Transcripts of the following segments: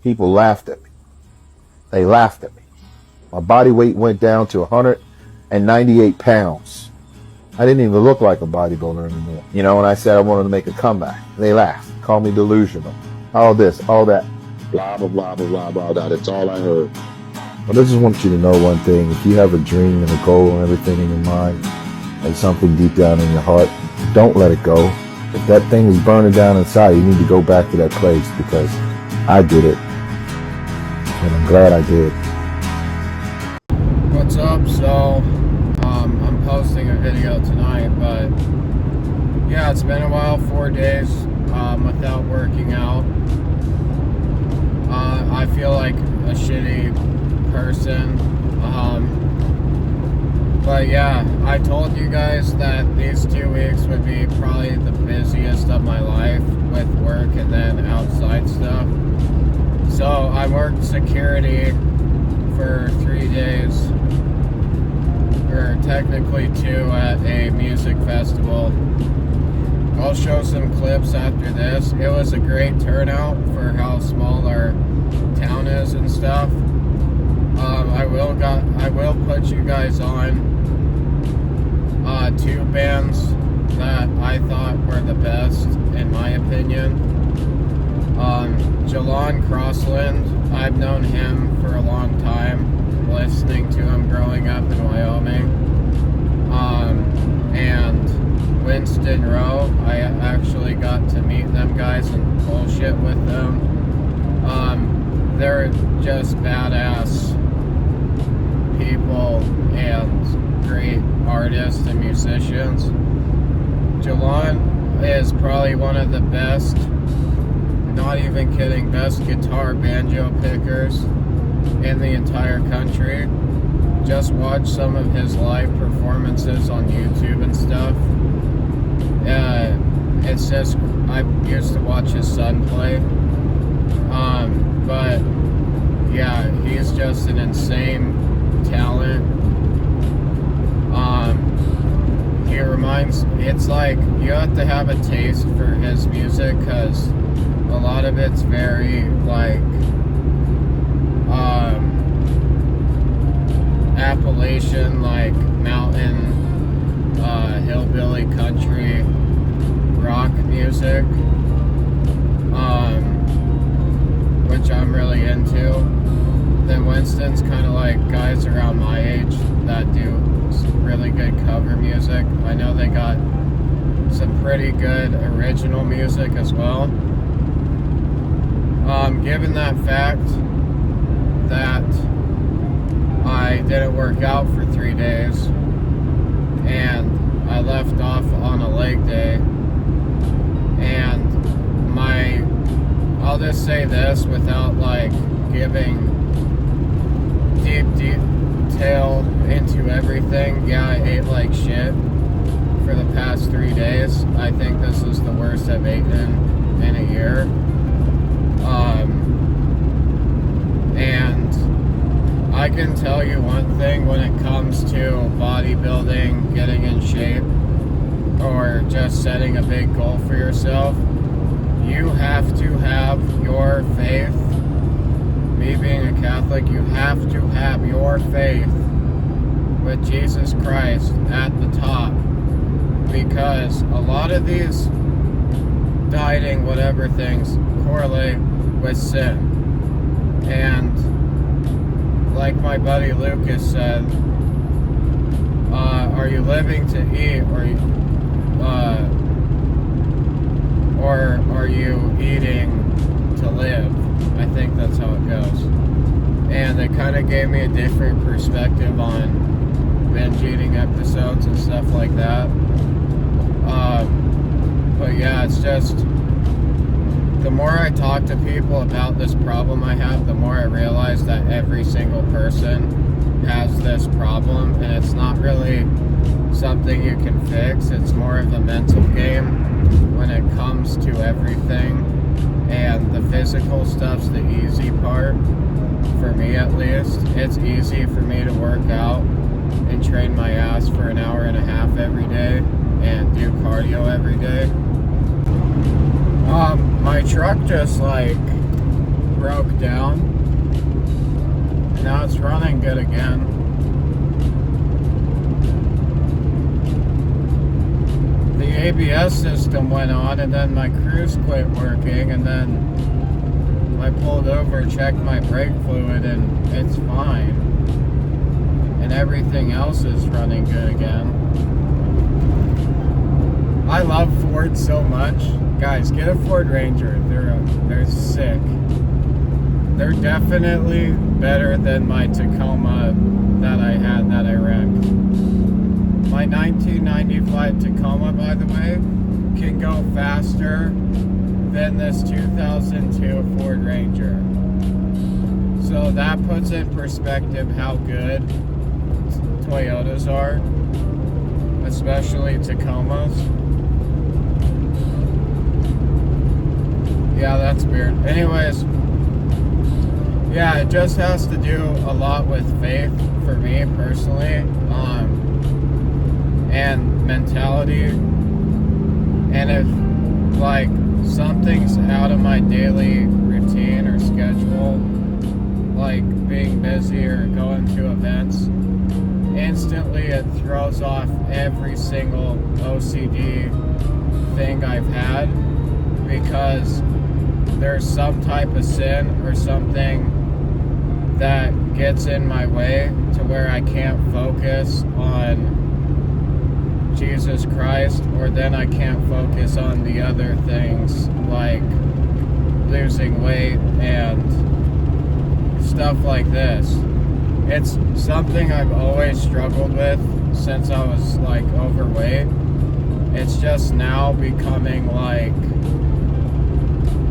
people laughed at me. They laughed at me. My body weight went down to 198 pounds. I didn't even look like a bodybuilder anymore. You know, when I said I wanted to make a comeback, they laughed, called me delusional. All this, all that. Blah, blah, blah, blah, blah, blah, blah. That's all I heard. But I just want you to know one thing. If you have a dream and a goal and everything in your mind and something deep down in your heart, don't let it go. If that thing is burning down inside, you need to go back to that place, because I did it. And I'm glad I did. What's up? So, I'm posting a video tonight, but yeah, it's been a while, 4 days without working out. I feel like a shitty person. But yeah, I told you guys that these 2 weeks would be probably the busiest of my life with work and then outside stuff. So I worked security for 3 days, or technically 2, at a music festival. I'll show some clips after this. It was a great turnout for how small our town is and stuff. I will put you guys on 2 bands that I thought were the best in my opinion. Jalon Crossland, I've known him for a long time, listening to him growing up in Wyoming. And Winston Rowe, I actually got to meet them guys and bullshit with them. They're just badass people and great artists and musicians. Jalon is probably one of the best, not even kidding, best guitar banjo pickers in the entire country. Just watch some of his live performances on YouTube and stuff. It's just, I used to watch his son play. But yeah, he's just an insane talent. It's like you have to have a taste for his music, because a lot of it's very like Appalachian, like mountain, hillbilly country rock music, which I'm really into. Then Winston's kind of like guys around my age that do really good cover music. I know they got some pretty good original music as well. Given that fact that I didn't work out for 3 days and I left off on a leg day, and I'll just say this without like giving deep detail into everything. Yeah, I ate like shit for the past 3 days. I think this is the worst I've eaten in a year. And I can tell you one thing when it comes to bodybuilding, getting in shape, or just setting a big goal for yourself. You have to have your faith. Me being a Catholic, you have to have your faith with Jesus Christ at the top, because a lot of these dieting whatever things correlate with sin. And like my buddy Lucas said, are you living to eat, or are you eating to live? I think that's how it goes. And it kind of gave me a different perspective on binge eating episodes and stuff like that. But yeah, it's just, the more I talk to people about this problem I have, the more I realize that every single person has this problem, and it's not really something you can fix. It's more of a mental game when it comes to everything, and the physical stuff's the easy part, for me at least. It's easy for me to work out and train my ass for an hour and a half every day and do cardio every day. My truck just like broke down, and now it's running good again. The ABS system went on, and then my cruise quit working, and then I pulled over, checked my brake fluid, and it's fine. And everything else is running good again. I love Ford so much. Guys, get a Ford Ranger. They're sick. They're definitely better than my Tacoma that I had that I wrecked. My 1995 Tacoma, by the way, can go faster than this 2002 Ford Ranger. So that puts in perspective how good Toyotas are, especially Tacomas. Yeah, that's weird. Anyways, yeah, it just has to do a lot with faith for me personally, and mentality. And if like something's out of my daily routine or schedule, like being busy or going to events, instantly it throws off every single OCD thing I've had, because there's some type of sin or something that gets in my way to where I can't focus on Jesus Christ, or then I can't focus on the other things like losing weight and stuff like this. It's something I've always struggled with since I was like overweight. It's just now becoming like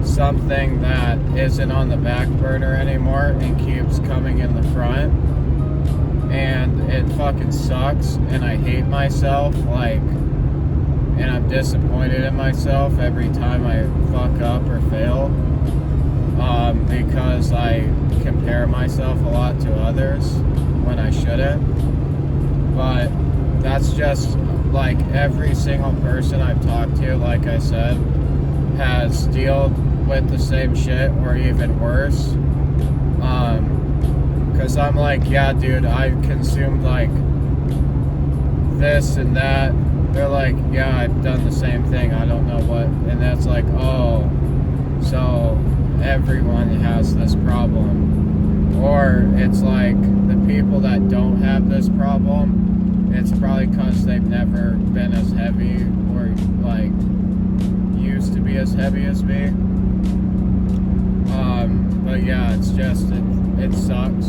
something that isn't on the back burner anymore and keeps coming in the front, and it fucking sucks, and I hate myself, like, and I'm disappointed in myself every time I fuck up or fail, because I compare myself a lot to others when I shouldn't. But that's just like every single person I've talked to, like I said, has dealt with the same shit or even worse. Because I'm like, yeah, dude, I've consumed like this and that. They're like, yeah, I've done the same thing. I don't know what. And that's like, oh, so everyone has this problem. Or it's like the people that don't have this problem, it's probably because they've never been as heavy or like used to be as heavy as me. But yeah, it's just, it sucks.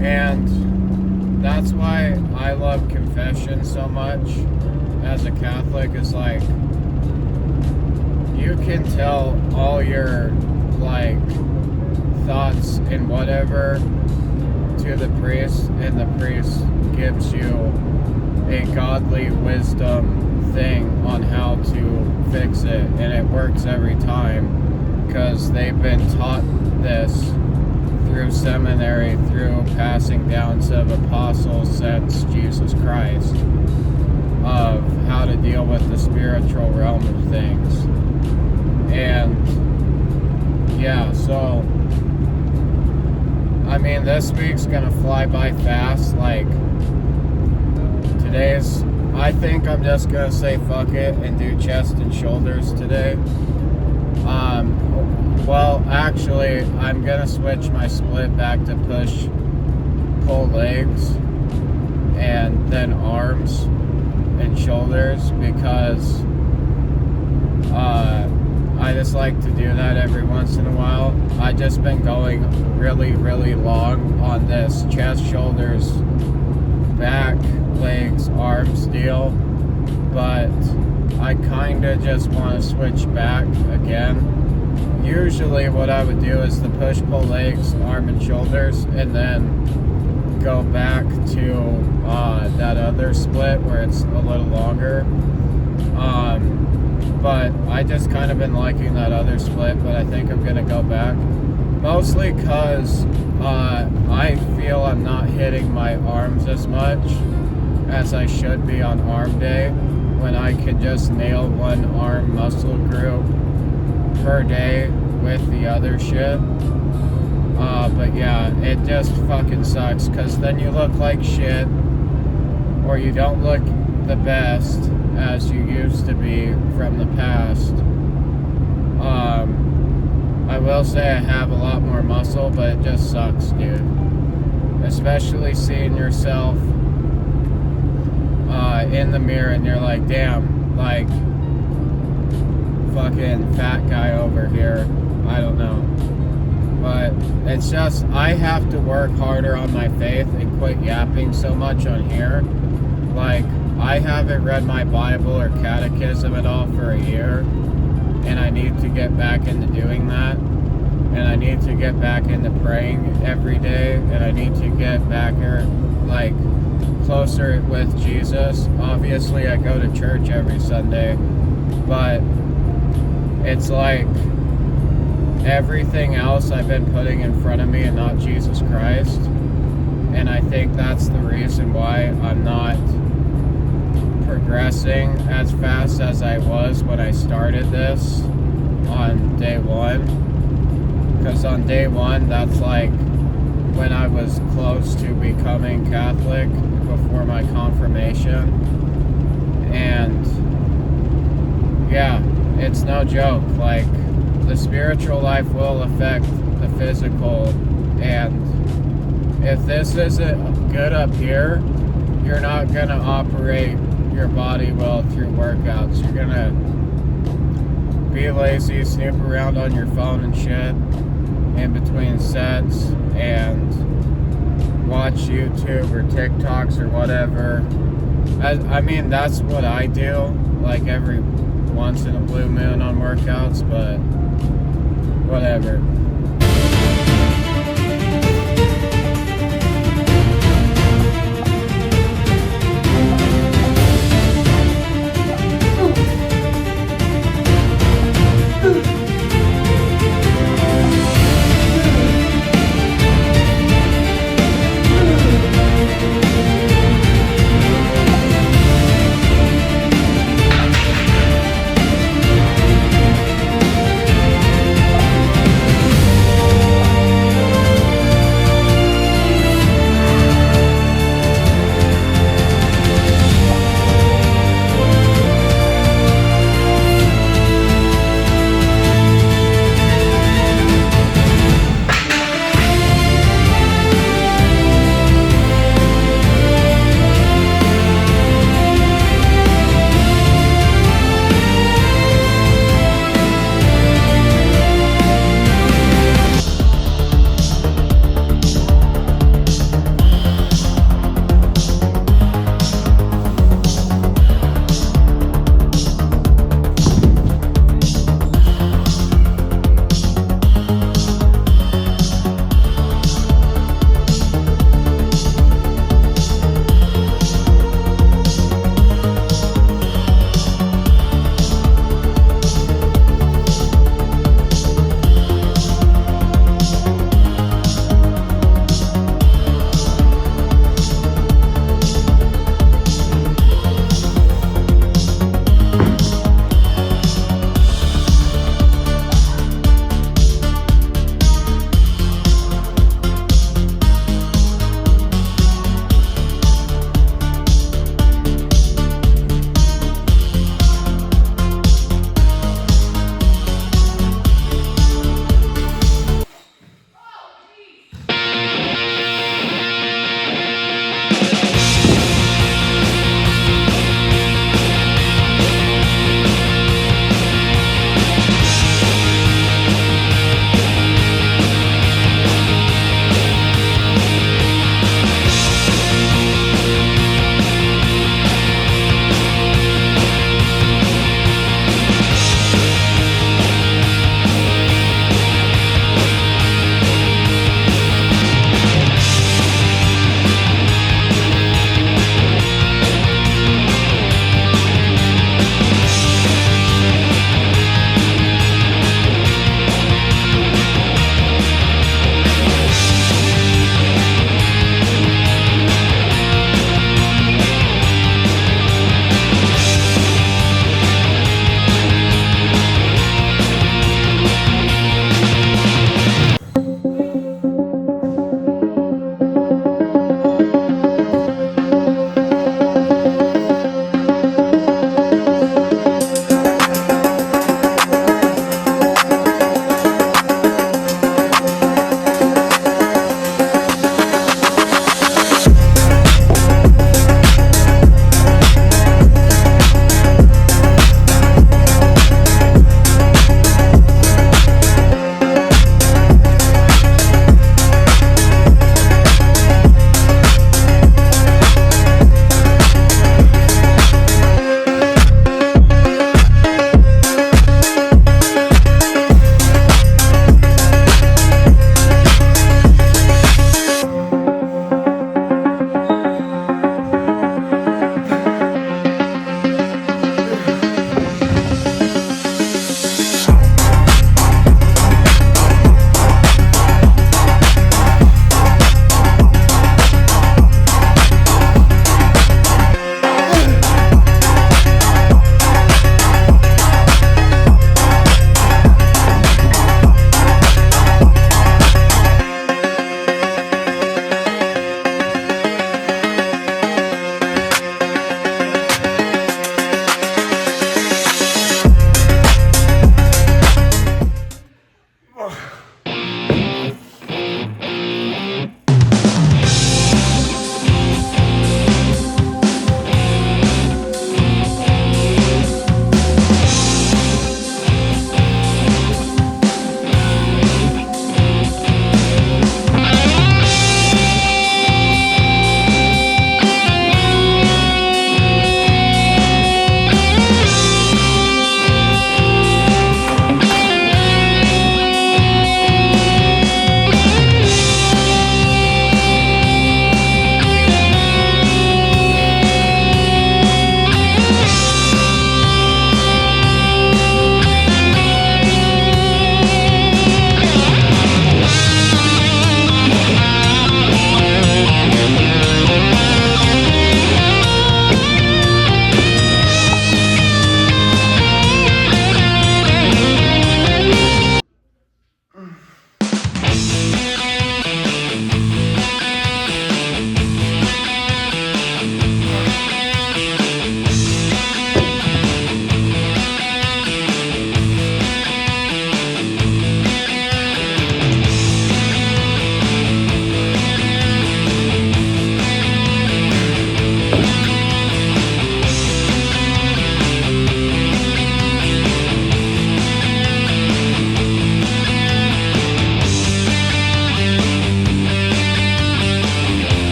And that's why I love confession so much as a Catholic, is like, you can tell all your like thoughts and whatever to the priest, and the priest gives you a godly wisdom thing on how to fix it, and it works every time because they've been taught this through seminary, through passing down of apostles since Jesus Christ, of how to deal with the spiritual realm of things. And yeah, so I mean, this week's gonna fly by fast. Like, today's, I think I'm just gonna say fuck it and do chest and shoulders today. Well, actually, I'm gonna switch my split back to push, pull legs, and then arms and shoulders, because I just like to do that every once in a while. I just been going really, really long on this chest, shoulders, back, legs, arms deal, but I kind of just want to switch back again. Usually what I would do is the push, pull legs, arm and shoulders, and then go back to that other split where it's a little longer. But I just kind of been liking that other split, but I think I'm going to go back. Mostly because I feel I'm not hitting my arms as much as I should be on arm day, when I can just nail one arm muscle group per day with the other shit. But yeah, it just fucking sucks, because then you look like shit, or you don't look the best as you used to be from the past. I will say I have a lot more muscle, but it just sucks, dude. Especially seeing yourself in the mirror and you're like, damn, like, fucking fat guy over here. I don't know. But it's just, I have to work harder on my faith and quit yapping so much on here. Like, I haven't read my Bible or catechism at all for a year, and I need to get back into doing that. And I need to get back into praying every day, and I need to get back here, like, closer with Jesus. Obviously, I go to church every Sunday, but it's like everything else I've been putting in front of me and not Jesus Christ. And I think that's the reason why I'm not progressing as fast as I was when I started this on day one. Because on day one, that's like when I was close to becoming Catholic before my confirmation. And yeah, it's no joke. Like, the spiritual life will affect the physical, and if this isn't good up here, you're not gonna operate your body well through workouts. You're gonna be lazy, snoop around on your phone and shit in between sets, and watch YouTube or TikToks or whatever. I mean, that's what I do, like every once in a blue moon on workouts, but whatever.